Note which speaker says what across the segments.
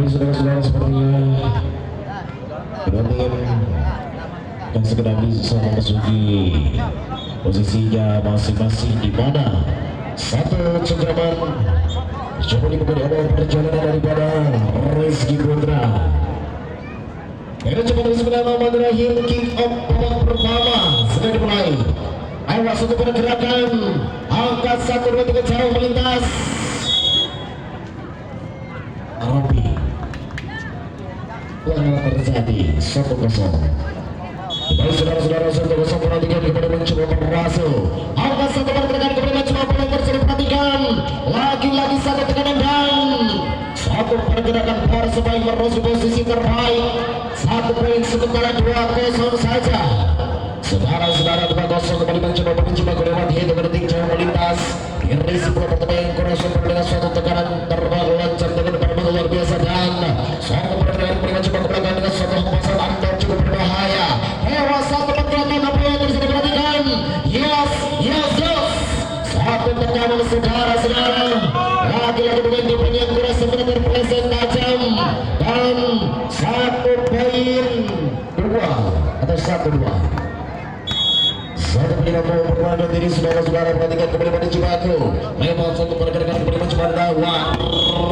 Speaker 1: Baik saudara-saudara, sepertinya kedua tim yang segera bisa memasuki posisinya masing-masing, di mana satu cengkraman coba dibuka di awal perjalanan daripada Rizky Putra. Ini coba bismillahirrahmanirrahim, terakhir kick off babak pertama sudah dimulai. Awas untuk pergerakan, angkat 1, 2, 3 jauh melintas. Robi yang terjadi 1-0. Baik saudara-saudara, 1-0 perhatikan kepada mencoba merasuk. Angkat 1 pergerakan kepada mencoba bola tersebut, perhatikan. Lagi-lagi 1 tekanan dan 1 pergerakan Persebaya menuju posisi terbaik. 1 poin sementara 2-0 saja. Saudara-saudara, 2-0 kembali mencoba kelewat hitung detik jauh melintas. Ini sebuah pertandingan kurang dengan suatu tekanan terbang lancar dengan terbang luar biasa dan suatu pertandingan kembali mencoba ke belakang dengan suatu hempasan antar cukup berbahaya. Hewas 1 pergerakan apa yang terus diperhatikan. Yes. 1 tekanan saudara-saudara. Lagi-lagi dengan depan yang kurang sebenarnya terpleset tajam dan 1 poin 2 atau 1-2. Satu penilaian permainan diri saudara-saudara, perhatikan kembali pada Cibaku. Memang satu pergerakan kembali mencoba lawan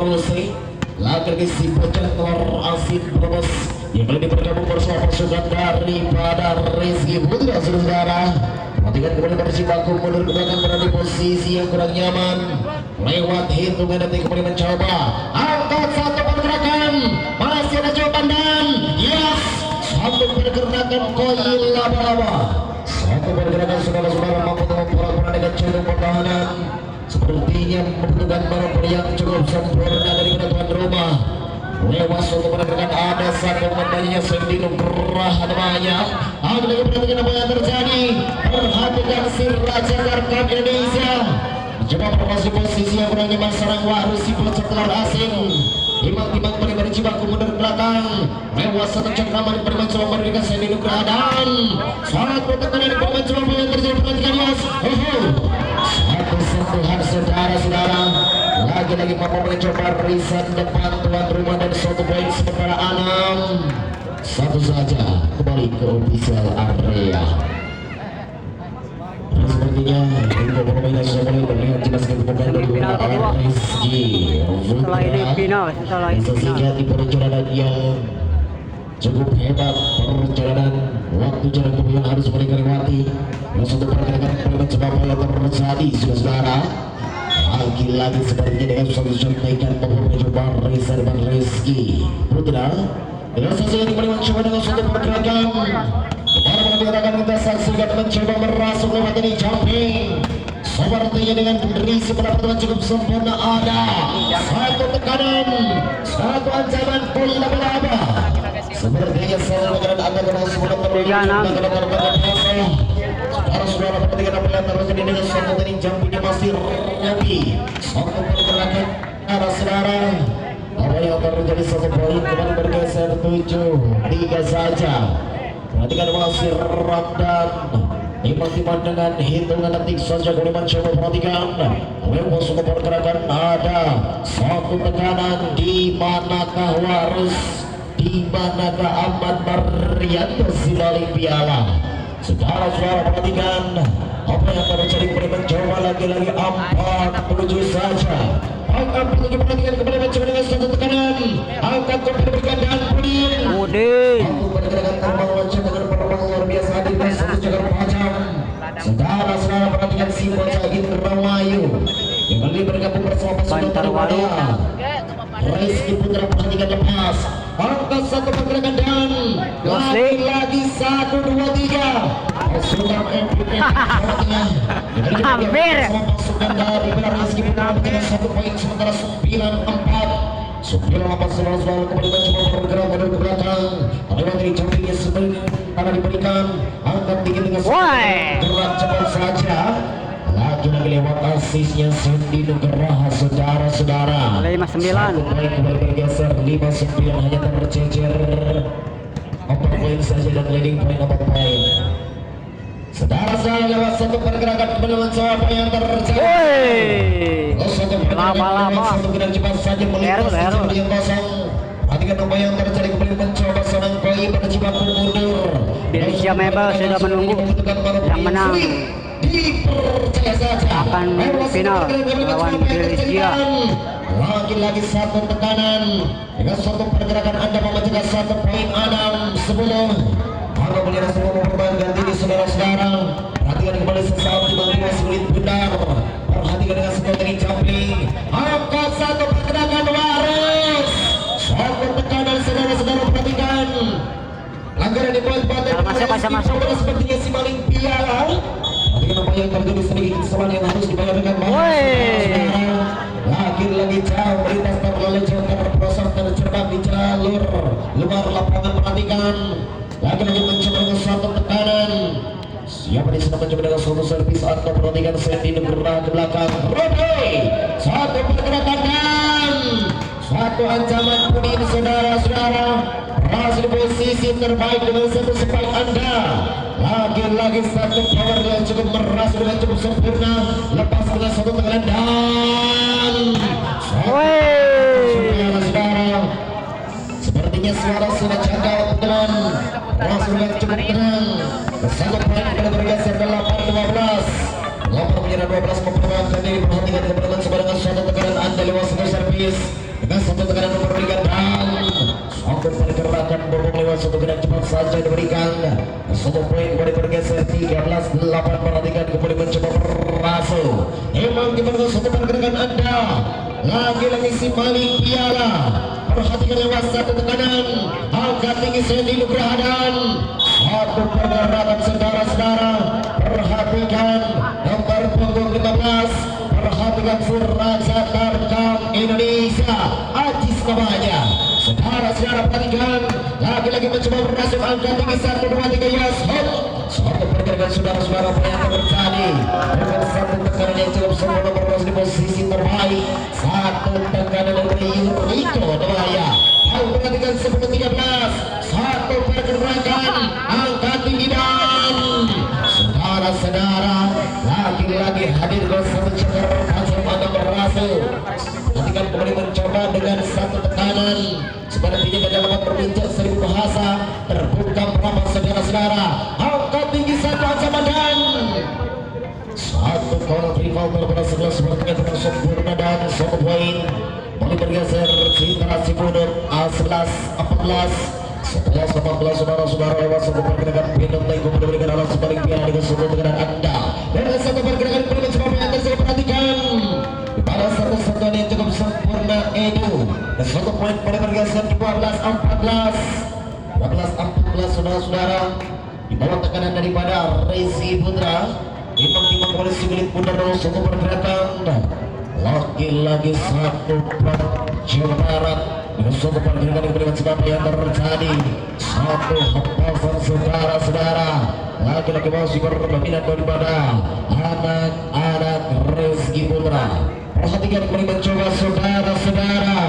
Speaker 1: Rusi. Lagi si bocah telur asin brebes yang kali ini bergabung bersama pasukan daripada Rizky Putra, saudara. Perhatikan kembali pada Cibaku mundur ke belakang berada di posisi yang kurang nyaman. Lewat hitungan detik kembali mencoba. Angkat 1 pergerakan, masih ada jawaban dan yes, 1 pergerakan koil laba-laba. 1 pergerakan saudara-saudara mampu memperoleh dengan cenderung pertahanan. Sepertinya membutuhkan barang yang cukup sempurna dari tuan rumah. Lewat 1 pergerakan ada 1 pemainnya Sendino Gerah namanya. Ada lagi, perhatikan apa yang terjadi. Perhatikan si Raja Karkam Indonesia mencoba memasuki posisi yang berani Sarang Wahru si bocah telur asing. Timbang-timbang melebar Cibaku mundur ke belakang. Lewat 1 cengkraman mencoba memberikan Sendino Gerah dan 1 tekanan mencoba yang terjadi. Perhatikan mas. 1 sentuhan saudara-saudara. Lagi-lagi mampu mencoba riset depan tuan rumah dan 1 poin sementara 6-1 saja. Kembali ke official area. Sepertinya untuk permainan sudah mulai terlihat jelas ketemukan dari Rizky Putra. Sehingga di perjalanan yang cukup hebat, perjalanan waktu jalan yang harus mereka lewati. Satu pergerakan mencoba yang terjadi saudara. Lagi-lagi sepertinya dengan satu contekan mencoba riset depan Rizky Putra. Dengan sesuatu yang mencoba dengan satu pergerakan. Para pergerakan kita saksikan mencoba merasuk lewat ini jumping. Sepertinya dengan berisi pendapatan cukup sempurna, ada 1 tekanan, 1 ancaman poin laba-laba. Sepertinya selalu dengan anda dengan sebuah saudara-saudara, perhatikan apa yang terjadi dengan 1 tadi jumpingnya masih rapi. 1 pergerakan saudara. Apa yang terjadi 1 poin kembali bergeser 7-3 saja. Perhatikan masih Ramdan. Timbang-timbang dengan hitungan detik saja kembali mencoba. Perhatikan lewat semua pergerakan ada 1 tekanan. Di manakah Warus, di manakah Ahmad Marianto Silali Piala. Saudara-saudara, perhatikan apa yang terjadi kembali mencoba lagi-lagi 4-7 saja. Angkat pergi, perhatikan kembali mencoba dengan 1 tekanan. Angkat kembali berikan dan Pudin. Aku pergerakan terbang loncat dengan penerbang luar biasa hadir dan 1 jaga pajang. Saudara-saudara, perhatikan si bocah Indramayu yang kali bergabung bersama pasukan daripada Rizky Putra. Perhatikan lepas, angkat 1 pergerakan dan lagi-lagi 1, 2, 3 pasukan MVP hampir pasukan dari Rizky Putra dengan 1 poin sementara 9-4. 9-8 saudara-saudara kembali mencoba bergerak mundur ke belakang. Lewat dari jumpingnya sebelum karena diberikan angkat tinggi dengan gerak cepat saja. Lagi-lagi lewat asisnya Sendino Gerah saudara-saudara.
Speaker 2: 59
Speaker 1: kembali bergeser 59 hanya tercecer 4 poin saja dan leading poin 4 poin. Saudara-saudara, lewat 1 pergerakan kembali mencoba apa yang terjadi. Lama-lama 1 gerak cepat saja melintas yang kosong. perhatikan apa yang terjadi kembali mencoba seorang koi pada Cibaku mundur.
Speaker 2: Indonesia Mebel sudah menunggu yang menang
Speaker 1: dipercaya saja
Speaker 2: akan final lawan Malaysia.
Speaker 1: Lagi-lagi satu tekanan dengan satu pergerakan Anda memecahkan 1 poin 6-10. Maka melihat semua mempertahankan diri saudara-saudara. Perhatikan kembali sesaat di bawah 5 menit benar. Perhatikan dengan strategi jumping. Angkat satu pergerakan waris. Satu tekanan saudara-saudara, perhatikan. Pelanggaran di poin badan
Speaker 2: masuk.
Speaker 1: sepertinya si maling piala. Perhatikan apa yang terjadi, sedikit kesalahan yang harus dibayar dengan lagi-lagi jauh melintas terlalu jauh terprosok terjebak di jalur luar lapangan. Perhatikan lagi-lagi mencoba dengan satu tekanan. Siapa di sana mencoba dengan satu servis atau perhatikan Sandy bergerak ke belakang. Rode satu pergerakan dan satu ancaman pun saudara-saudara. Berhasil posisi terbaik dengan satu spike Anda. Lagi-lagi satu power yang cukup merasa dengan cukup sempurna. Lepas dengan satu tekanan dan saudara-saudara, sepertinya suara sudah jaga dengan langsung yang cukup tenang. Satu poin pada bergeser 8-12. Lopar menyerang 12 mempertahankan diri. Perhatikan kebetulan sebarangan satu tekanan Anda lewat satu servis dengan satu tekanan memberikan dan satu pergerakan bobong lewat satu gerak cepat saja diberikan. Satu poin kembali bergeser 13-8. Perhatikan kembali mencoba berhasil. Emang diperlukan satu pergerakan Anda. Lagi-lagi si maling piala. Perhatikan lewat satu tekanan. Angkat tinggi Sandy Nugraha dan satu pergerakan saudara-saudara. Perhatikan nomor punggung 15. Perhatikan Furaza Tarkam Indonesia Ajis namanya. Saudara-saudara, perhatikan lagi-lagi mencoba berhasil angkat tinggi 1, 2, 3 yes hop. Satu pergerakan saudara-saudara yang terjadi dengan satu tekanan yang cukup sempurna berhasil di posisi terbaik. Satu tekanan dari Yuriko Dewaya. Kau perhatikan 10-13. Satu pergerakan angkat tinggi dan saudara-saudara lagi-lagi hadir dengan satu ceker tajam Anda berhasil. Perhatikan kembali mencoba dengan satu tekanan. Sepertinya tidak dapat berbincang 1000 bahasa. Terbuka berapa saudara-saudara. Angkat tinggi satu ancaman dan satu kolam rival berhasil sepertinya dengan sempurna dan satu poin. Boleh bergeser Citra Cibunut 11-14. 11-14 saudara-saudara lewat satu pergerakan pindah taiko memberikan alat sebalik piala dengan satu pergerakan Anda. Dengan satu pergerakan pindah sebab yang saya perhatikan pada satu sentuhan yang cukup sempurna Edu. Dan satu poin pada bergeser 12-14. 12-14 saudara-saudara. Di bawah tekanan daripada Rezi Putra. Timang-timang polisi milik Putra dalam satu pergerakan. Lagi-lagi satu Jawa Barat dengan satu pergerakan kemudian sebab yang terjadi satu hampasan saudara-saudara. Lagi-lagi masih berminat daripada anak-anak Rizky Putra. Perhatikan kembali mencoba saudara-saudara.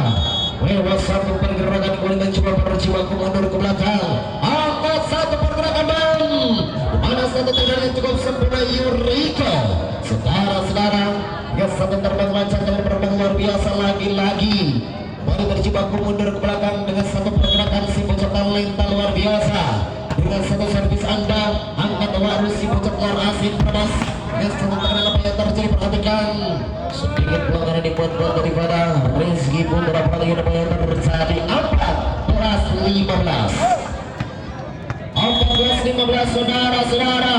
Speaker 1: Lewat satu pergerakan kembali mencoba berjiwaku mundur ke belakang. Angkat satu pergerakan dan mana satu tendangan yang cukup sempurna Yuriko. Saudara-saudara, ya satu terbang lancar dan berbang luar biasa lagi-lagi. Baru berjibaku mundur ke belakang dengan satu pergerakan si bocah talenta luar biasa. Dengan satu servis Anda angkat warus si bocah luar asin pedas. Dengan satu tekanan apa yang terjadi, perhatikan sedikit pelanggaran dibuat-buat daripada Rizky Putra. Perhatikan apa yang terjadi 14-15. 14-15 saudara-saudara.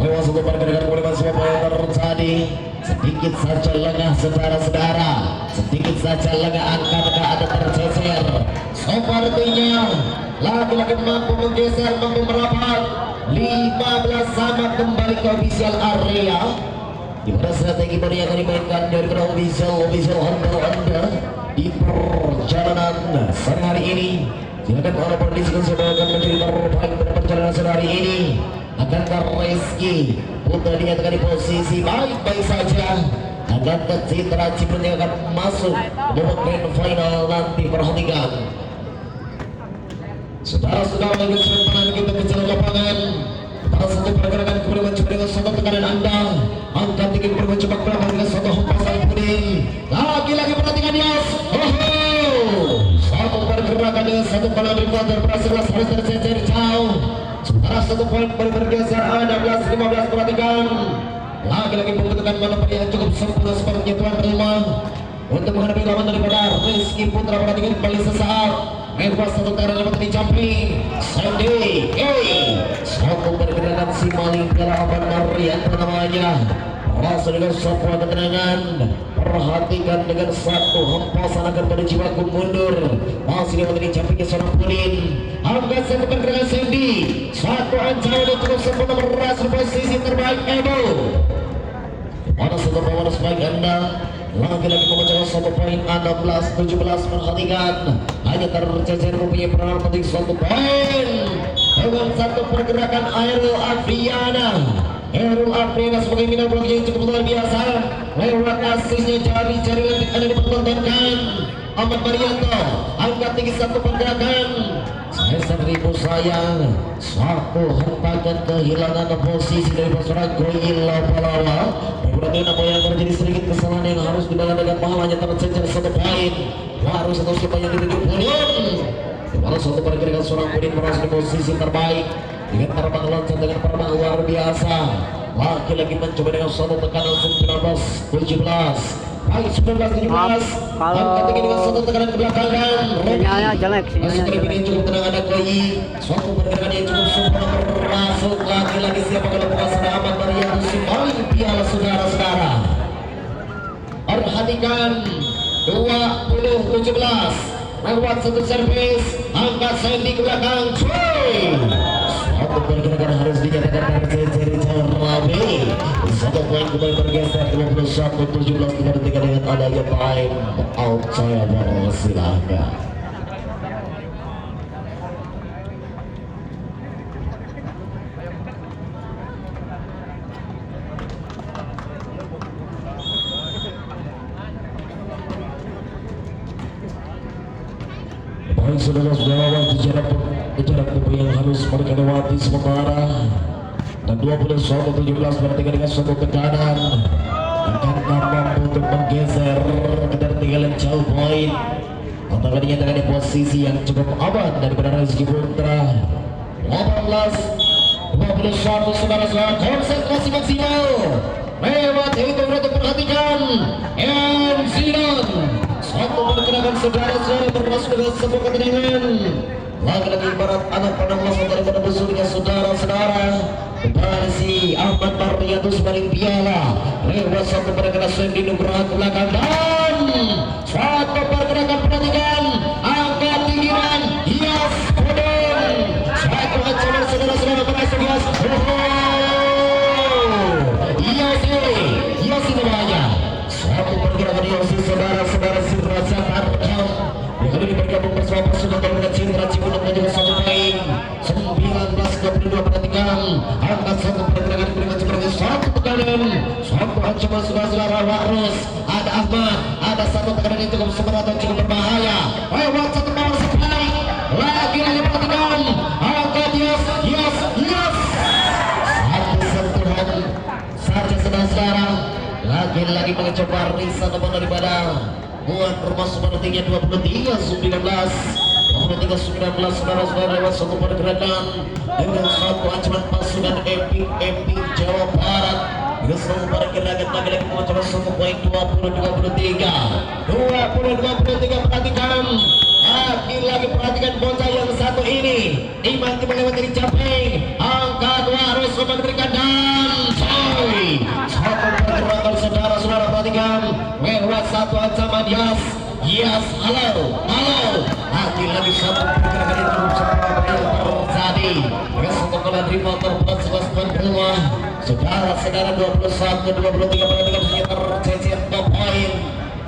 Speaker 1: Lewat satu pergerakan mulai masuk apa yang terjadi. Sedikit saja lengah saudara-saudara. Sedikit saja lengah angka ada tercecer. Sepertinya lagi-lagi mampu menggeser, mampu merapat. 15 sama kembali ke official area. Di mana strategi baru yang akan dimainkan dari official Anda di perjalanan sore hari ini. Silakan para pendisikan saudara akan menjadi terbaik pada perjalanan sore hari ini. Akankah Rizky Putra dinyatakan di posisi baik-baik saja? Akankah Citra Cibunut yang akan masuk ke babak grand final nanti? Perhatikan saudara-saudara, lagi serentak kita ke jalan lapangan. Pada satu pergerakan kemudian mencoba dengan satu tekanan Anda. Angkat tinggi kemudian mencoba berapa dengan satu hempasan puding. Lagi-lagi perhatikan Yas. 11 harus tercecer jauh. Sementara 1 poin baru bergeser 16-15. Perhatikan lagi-lagi membutuhkan manuver yang cukup sempurna seperti tuan rumah untuk menghadapi lawan daripada Rizky Putra. Perhatikan kembali sesaat Ewas 1 tangan dapat dicamping Sandy satu pergerakan si maling Galawan Marian namanya. Langsung dengan sebuah ketenangan. Perhatikan dengan satu hempasan akan pada jiwaku mundur. Masih dapat dicamping seorang Pudin. Angkat satu pergerakan Sandy. Satu ancaman yang cukup sempurna merasuk posisi terbaik Edo. Mana satu power sebaik Anda. Lagi-lagi memecahkan 1 poin 16-17. Perhatikan hanya tercecer mempunyai peranan penting 1 poin dengan satu pergerakan Airul Afriana sebagai minat bola yang cukup luar biasa. Lewat asisnya jari-jari lentik ada dipertontonkan Ahmad Marianto. Angkat tinggi 1 pergerakan Cesar Ribu sayang. 1 hentakan kehilangan posisi dari pasangan Goyila Palawa. Berarti apa yang terjadi sedikit kesalahan yang harus dibalas dengan pahalanya tercecer 1 poin. Harus satu supaya dituju Pudin. Kalau 1 pergerakan seorang Pudin merasa di posisi terbaik dengan terbang loncat dengan terbang luar biasa. Lagi-lagi mencoba dengan 1 tekanan 19-17. Baik 19-17. Angkat tinggi dengan 1 tekanan ke belakang.
Speaker 2: Sinyalnya jelek, sinyalnya jelek.
Speaker 1: Ini cukup tenang ada Goyi. Suatu pergerakan yang cukup sempurna bermasuk. Lagi-lagi siapa kalau bukan sedang Ahmad Marian Simbali piala saudara-saudara. Perhatikan 20-17. Lewat 1 servis. Angkat Sandy ke belakang. Satu pergerakan harus dinyatakan tercecer Rabi. 1 poin kembali bergeser 21-17 dengan adanya time out. Saya silahkan. Baik saudara-saudara, jarak tempuh yang harus mereka lewati sementara. Dan 21-17 berarti dengan 1 tekanan akan mampu untuk menggeser ketertinggalan jauh poin. Atau dinyatakan di posisi yang cukup aman daripada Rizky Putra. 18-21 saudara-saudara, konsentrasi maksimal. Lewat itu untuk perhatikan Zidan. 1 pergerakan saudara-saudara termasuk dengan sebuah ketenangan. Lagi-lagi ibarat anak panah langsung daripada musuhnya saudara-saudara. Kembali Ahmad Mariatus paling piala. Lewat 1 pergerakan Sandy Nugraha ke belakang dan 1 pergerakan perhatikan. Angkat tinggiran Hias Pudin. 1 ancaman saudara-saudara berhasil Hias. Hias ini bahaya. 1 pergerakan Hias saudara-saudara Siraja Tarkam. Yang kali ini bergabung bersama pasukan dengan Cindra Ciputat dan juga 1 poin 19-22. Perhatikan angkat 1 pergerakan diberikan seperti 1 tekanan 1 ancaman saudara-saudara harus ada Ahmad, ada 1 tekanan yang cukup seberat dan cukup berbahaya. Lewat 1 power supply lagi-lagi perhatikan angkat Hias 1 sentuhan saja saudara-saudara. Lagi-lagi mencoba Risa teman daripada buat rumah sepertinya 23-19 saudara-saudara lewat 1 pergerakan dengan 1 ancaman pasukan Epic Jawa Barat dengan 1 pergerakan lagi-lagi mencoba 1 poin 20-23. Perhatikan lagi-lagi perhatikan bocah yang satu ini Iman tiba lewat dari Capeng. Angkat harus memberikan dan 1 pergerakan saudara-saudara. Perhatikan lewat 1 ancaman Yes, halo. Lagi-lagi 1 pergerakan yang cukup sempurna yang terjadi dengan 1 kali terima terbuat 11 kedua. Saudara-saudara 21-23. Perhatikan hanya tercecer 2 poin.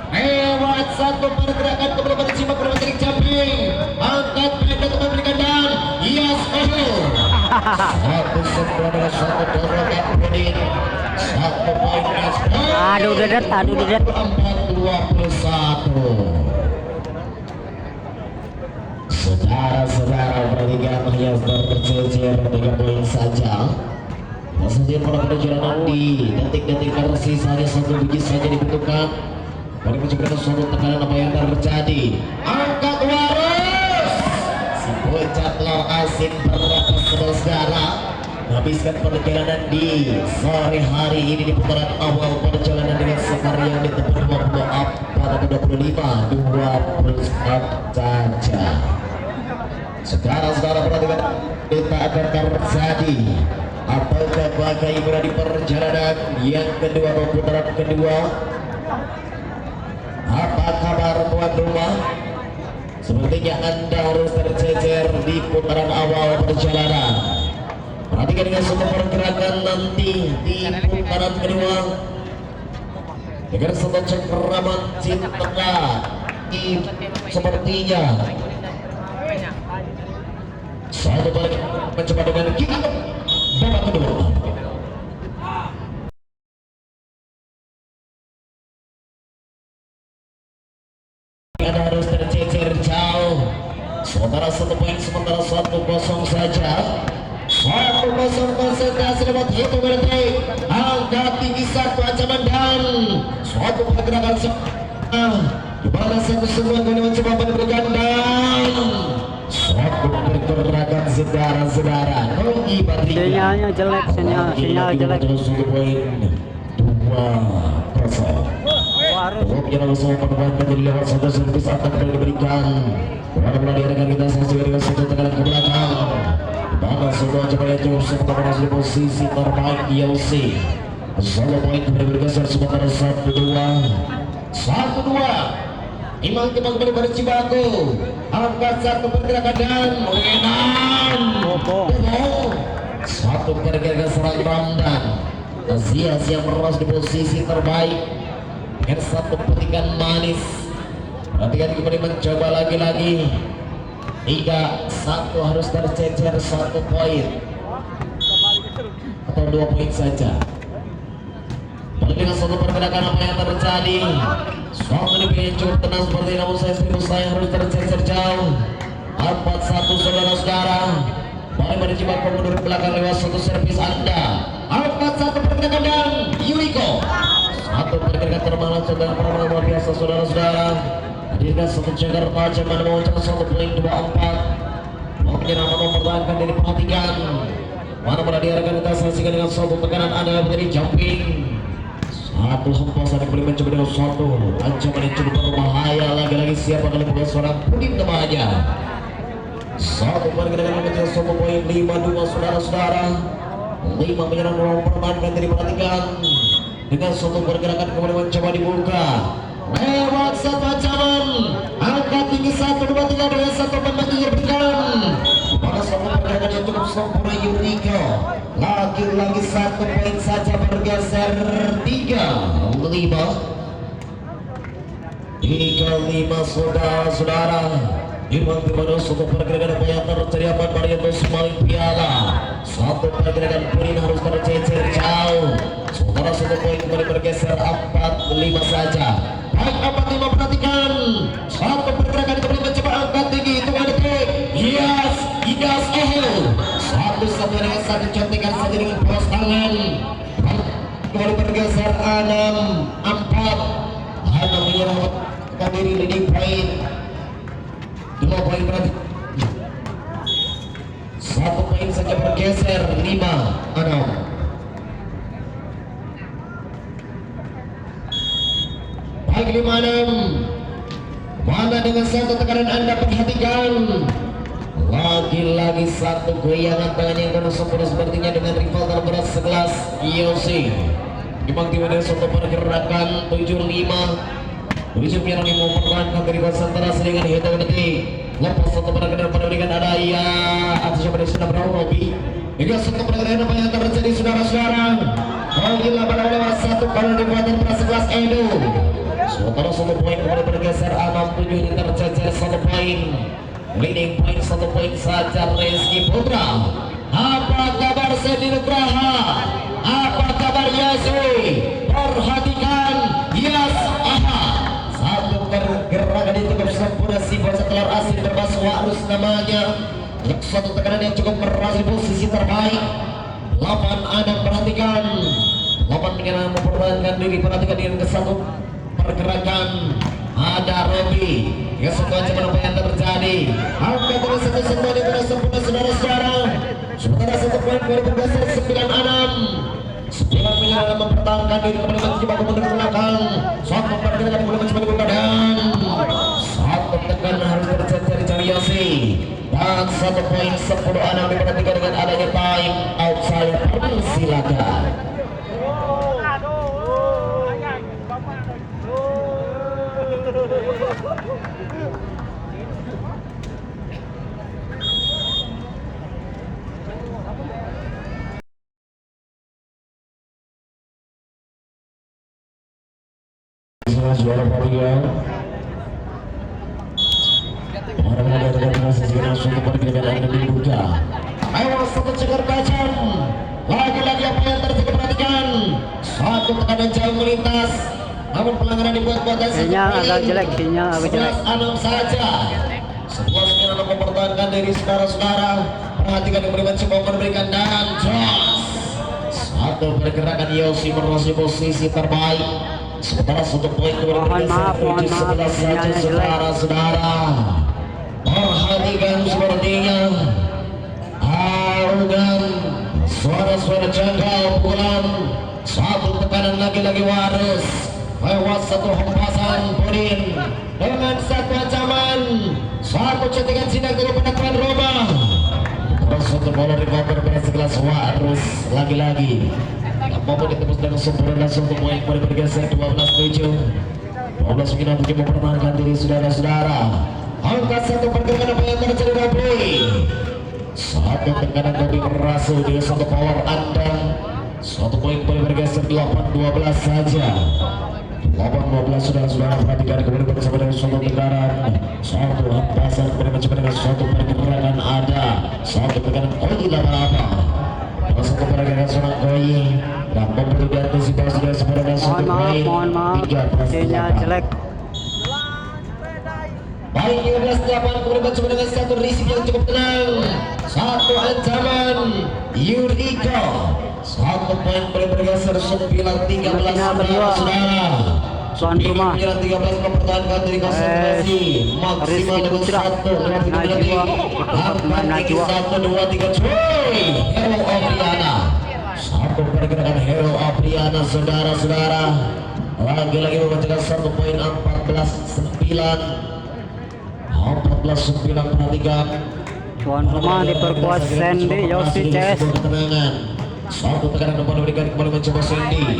Speaker 1: Lewat 1 pergerakan kemudian bersimak bersama dari Caping. Angkat pendek untuk memberikan dan Yes, 1 sempurna dengan 1 pergerakan Pudin. 1 poin.
Speaker 2: Aduh dedet.
Speaker 1: 4-21. Saudara-saudara perhatikan Hias tercecer 3 poin saja. Saja para perjalanan di detik-detik tersisa hanya 1 biji saja dibutuhkan. Mari menciptakan suatu tekanan apa yang terjadi. Angkat waris si bocah saja telur asin berapa saudara. Habiskan perjalanan di sore hari ini di putaran awal perjalanan dengan skor yang ditempuh 24 atau 25 saja. Saudara-saudara perhatikan kita akan terjadi apakah bagaimana di perjalanan yang kedua atau putaran kedua. Apa kabar tuan rumah? Sepertinya Anda harus tercecer di putaran awal perjalanan. Perhatikan dengan semua pergerakan nanti di putaran kedua. Dengan satu cengkeraman cinta sepertinya satu balik mencoba dengan kick babak kedua. Anda harus tercecer jauh. Sementara 1 poin, sementara 1-0 saja. 1-0 konsentrasi dapat hitung detik. Angka tinggi satu ancaman dan suatu pergerakan di mana satu semua kali mencoba memberikan dan suatu pergerakan saudara-saudara. Nogi Patrick.
Speaker 2: Sinyalnya jelek, sinyal jelek.
Speaker 1: 2-0. Pokoknya langsung menemukan dari lewat satu servis akan diberikan. Bola diarahkan kita sesuai dengan satu tekanan ke belakang. Bahkan semua coba yang cukup sementara masih posisi terbaik di LC. Solo poin kembali bergeser sementara 1-2. Imang kembali berjibaku. Angkat satu pergerakan dan menang. Satu pergerakan serang Ramdan. Aziz yang meras di posisi terbaik dengan satu petikan manis. Perhatikan kembali mencoba lagi-lagi. 3-1 harus tercecer 1 poin atau 2 poin saja. Dengan satu pergerakan apa yang terjadi? Suatu dibikin cukup tenang seperti namun saya harus tercecer jauh. 4-1 saudara-saudara. Boleh berjibat mundur belakang lewat satu servis Anda. 4-1 pergerakan dan Yuriko. Satu pergerakan termalah saudara permainan luar biasa saudara-saudara. Hadirkan satu cegar tajam mana mengucapkan 1.24. Mungkin nama mempertahankan diri perhatikan. Mana diarahkan kita saksikan dengan satu tekanan adalah menjadi jumping. Satu hempasan yang boleh mencoba dengan suatu ancaman yang cukup berbahaya. Lagi-lagi siapa kali bukan seorang Pudin namanya. Satu pergerakan mengejar 1.52 saudara-saudara. 5 menyerang mempertahankan diri perhatikan. Dengan satu pergerakan kemudian mencoba dibuka. Lewat satu ancaman. Angka tinggi 1, 2, 3 dengan satu pembagi diberikan. Pada satu pergerakan yang cukup sempurna Yuriko. Lagi-lagi 1 poin saja bergeser 3-5. 3-5 saudara-saudara. Imang dimana satu pergerakan apa yang terjadi akan Marianto Semaling Piala. Satu pergerakan Purin harus tercecer jauh. Sementara 1 poin kembali bergeser 4-5 saja. Baik 4-5 perhatikan. Satu pergerakan kembali mencoba angkat tinggi. Hitungan detik. Yes, Idas satu-satu dengan satu contekan saja dengan polos tangan. Kembali bergeser 6-4. Hanya menyerahkan diri leading point. 2 poin berarti 1 poin saja bergeser 5-6. Baik 5-6. Mana dengan satu tekanan Anda perhatikan. Lagi-lagi satu goyangan tangan yang terus sempurna sepertinya dengan rival dalam berat sekelas IOC. Memang dimana satu pergerakan 7-5. Ujung yang mempertahankan dari konsentrasi dengan hitung detik. Lepas satu pergerakan pendidikan ada ya atas pada sudah Robi. Hingga satu pergerakan apa yang terjadi saudara-saudara. Gila pada lewat satu kalau dibuatkan pada sekelas Edo. Sementara 1 poin kembali bergeser 6-7 ini tercecer 1 poin. Leading point 1 poin saja Rizky Putra. Apa kabar Sedi Nugraha? Apa kabar Yasui? Perhatikan Yas Aha. Satu pergerakan yang cukup sempurna si bocah telur asin berbahasa Warus namanya. Satu tekanan yang cukup keras di posisi terbaik. 8 Anda perhatikan. 8 dengan mempertahankan diri perhatikan dengan kesatu pergerakan. ada Robi. Ya sebuah ancaman apa yang terjadi. Angka terus satu sembari sempurna saudara-saudara. Sementara satu poin baru bergeser 9-6. 9 dalam mempertahankan diri kembali mencoba ke mundur belakang. Saat memperkirakan kembali mencoba dibuka dan saat tekan harus terjadi cari Yosi. Dan 1 poin 10-6 diperhatikan dengan adanya time outside. Silakan. Juara Maria orang ada dengan segera langsung pergerakan yang dibuka. Ayo satu cegar tajam. Lagi-lagi apa yang terjadi perhatikan. Satu tekanan jauh melintas. Namun pelanggaran dibuat-buat dan
Speaker 2: sinyal agak jelek, sinyal agak jelek.
Speaker 1: 11-6 saja. Sebuah sinyal untuk mempertahankan diri saudara-saudara. Perhatikan yang mencoba memberikan dan Joss. Satu pergerakan Yosi merosot posisi terbaik. Sementara satu poin
Speaker 2: mohon maaf sinyalnya jelek.
Speaker 1: Saudara-saudara perhatikan sepertinya arogan suara-suara jangkau pukulan. Satu tekanan lagi-lagi waris lewat satu hempasan Bodin dengan satu ancaman. Satu cetikan sinak dari penatapan Roma. Terus satu bola recover pada sekelas waris lagi-lagi. Apapun ditembus dengan sempurna langsung ke poin kembali bergeser 12-7. 12 mungkin untuk mempertahankan diri saudara-saudara. Angkat satu pergerakan apa yang terjadi Robi. Satu tekanan Robi merasuk dengan satu power anda. Satu poin kembali bergeser 8-12 saja. 8-12 saudara-saudara perhatikan kembali bersama dengan suatu tekanan. Satu hempasan kembali mencoba dengan suatu pergerakan ada. Satu tekanan Koi lama-lama. Satu pergerakan seorang Koi dan memberi antisipasi dari sebenarnya satu poin.
Speaker 2: Mohon maaf sinyal jelek.
Speaker 1: Baik 13-8 kemudian mencoba dengan satu risik yang cukup tenang. Satu ancaman Yuriko. Satu poin boleh bergeser 9-13 saudara.
Speaker 2: Tuan rumah
Speaker 1: 13 mempertahankan dari konsentrasi maksimal dengan 1
Speaker 2: Najwa
Speaker 1: 1-2-3 cuy. Hero Apriana. Satu pergerakan Hero Apriana saudara-saudara. Lagi-lagi memecahkan 1 poin 14-9 perhatikan.
Speaker 2: tuan rumah diperkuat Sandy Yosi CS.
Speaker 1: Satu tekanan nomor diberikan kembali mencoba Sandy.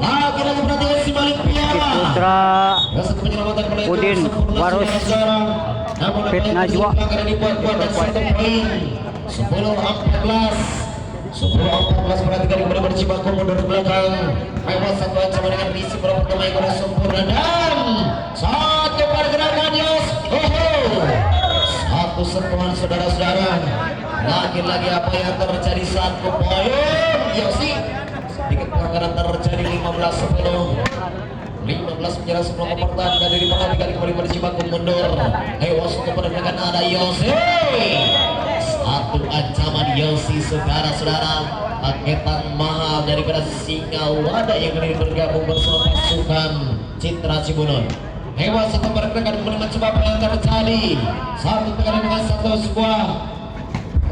Speaker 1: Lagi-lagi perhatikan si Malik Piara.
Speaker 2: Putra Udin Warus Fit Najwa.
Speaker 1: 10-14 perhatikan kembali berjibaku mundur ke belakang. Lewat satu ancaman dengan visi berapa pertama yang sempurna dan satu pergerakan Yos. Satu sentuhan saudara-saudara. Lagi-lagi apa yang terjadi 1 poin Yosi. Sedikit pelanggaran terjadi 15-10. 15 menyerang sebelum mempertahankan diri. Perhatikan kembali berjibaku mundur. Hewas untuk pergerakan ada Yosi. Satu ancaman Yosi saudara-saudara. Paketan mahal daripada Singa Wadah yang kini bergabung bersama pasukan Citra Cibunut. Hewan satu pergerakan kemudian mencoba apa yang terjadi. Satu tekanan dengan satu sebuah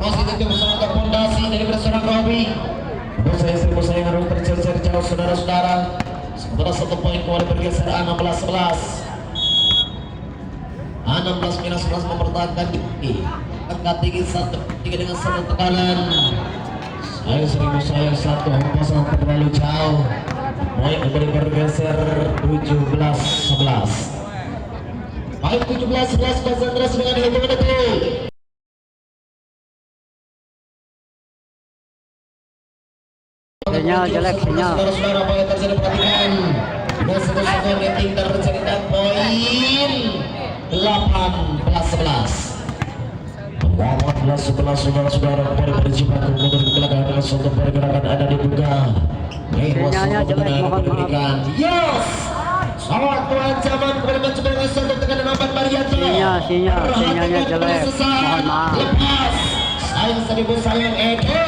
Speaker 1: proses itu bersama fondasi dari seorang Robi. Bursa yang harus tercecer jauh saudara-saudara. Sementara 1 poin kembali bergeser 16-11. 16-11 mempertahankan diri. Angkat tinggi 1 dengan 1 tekanan. Sayang 1 hempasan terlalu jauh. Poin kembali bergeser 17-11. Baik 17-11 konsentrasi dengan hitungan detik.
Speaker 2: Sinyal jelek, sinyal.
Speaker 1: Saudara-saudara apa yang terjadi perhatikan. Dan satu-satu rating terjadi dan poin 18-11. 18-11 saudara-saudara kembali berjibaku mundur ke belakang dengan suatu pergerakan ada dibuka.
Speaker 2: Sinyalnya jelek, mohon maaf.
Speaker 1: Yes! Satu ancaman kepada mencoba dengan satu tekanan Ahmad Marianto.
Speaker 2: Sinyalnya jelek, mohon maaf.
Speaker 1: Lepas. Sayang Edo.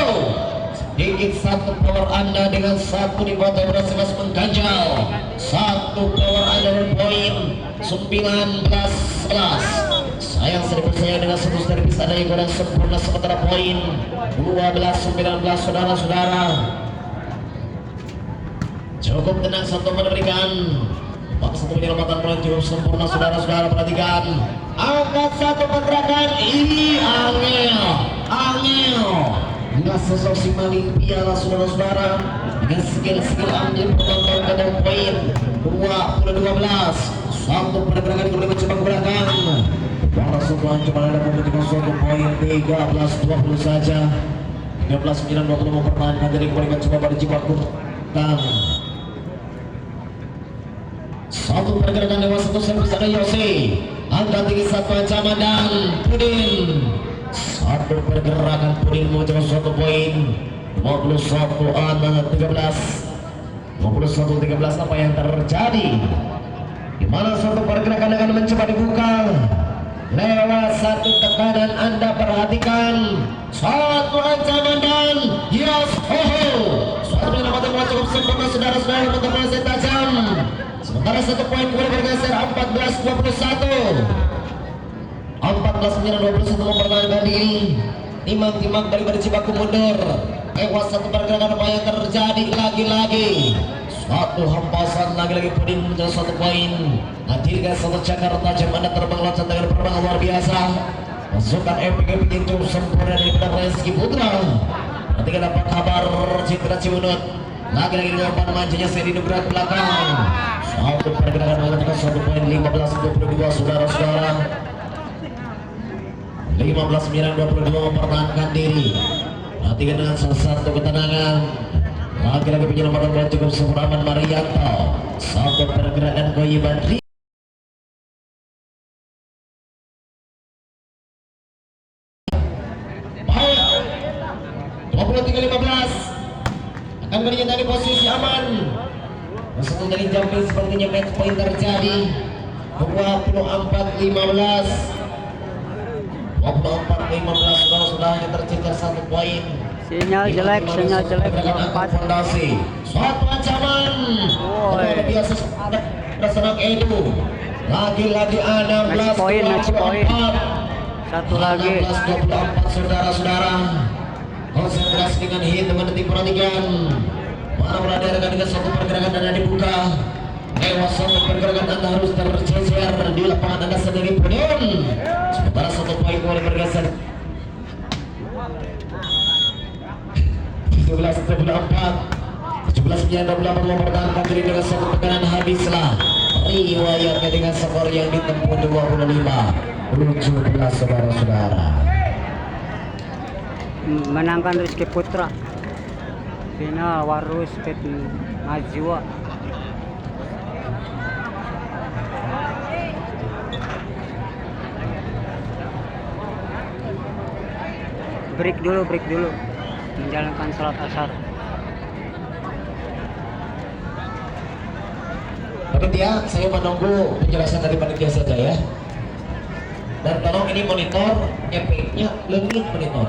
Speaker 1: Dikit satu power Anda dengan satu di bawah berhasil mengganjal. Satu power Anda dan poin 19-11. Sayang sedikit saya dengan satu servis Anda yang kurang sempurna, sementara poin 12-19 saudara-saudara. Cukup tenang satu memberikan satu penyelamatan poin cukup sempurna saudara-saudara. Perhatikan angkat satu pergerakan ini angel dengan sosok si maling piala saudara-saudara, dengan skill ambil penonton ke dalam poin 20-12. Satu pergerakan kembali mencoba ke belakang. Para semua cuma ada membutuhkan suatu poin 13-20 saja. 13-9-20 mempertahankan jadi kembali mencoba pada Cipaku. Satu pergerakan lewat satu servis ada Yose. Angkat tinggi satu ancaman dan Pudin. Satu pergerakan Pudin mencoba suatu poin 21-13. 21-13 apa yang terjadi? Di mana satu pergerakan akan mencoba dibuka lewat satu tekanan. Anda perhatikan satu ancaman dan Yos suatu penyelamatan bola cukup sempurna saudara-saudara untuk meleset tajam. Sementara satu poin boleh bergeser 14-21. 14-9-21 mempertahankan diri. Timang-timang dari Cipaku mundur. Lewat satu pergerakan apa yang terjadi lagi-lagi. Satu hampasan lagi-lagi Pudin menjadi satu poin. Hadirkan satu cakar tajam. Anda terbang loncat dengan penerbangan luar biasa. Masukkan epic itu sempurna dari Rizky Putra. Nanti dapat kabar Citra Cimunut. Lagi-lagi dengan mancanya Sedi Nugraha belakang. Satu pergerakan menentukan satu poin 15-22 saudara-saudara. 15-9-22 mempertahankan diri. Perhatikan dengan salah satu ketenangan. Lagi-lagi penyelamatan bola cukup sempurna Aman Marianto. Satu pergerakan Koyi Badri. Baik 23-15 akan menyatakan posisi aman. Satu dari jumping sepertinya match point terjadi. 24-15 sudah tercipta satu poin.
Speaker 2: Sinyal jelek 4.
Speaker 1: Fondasi suatu ancaman luar biasa bersenang Edu. Lagi-lagi 16
Speaker 2: poin. Satu lagi
Speaker 1: 16-24 saudara-saudara. Konsentrasi dengan hitungan detik. Perhatikan mana berada dengan satu pergerakan Anda dibuka. Lewat satu pergerakan Anda harus tercecer di lapangan Anda sendiri Pudin. Sementara satu poin boleh bergeser 17-24 mempertahankan diri dengan satu tekanan. Habislah riwayatnya dengan skor yang ditempuh 25-17 saudara-saudara.
Speaker 2: Menangkan Rizky Putra. Final Warus Pet Najwa. Break dulu menjalankan sholat asar.
Speaker 1: Panitia, saya menunggu penjelasan dari panitia saja ya. Dan tolong ini monitor, efeknya lebih monitor.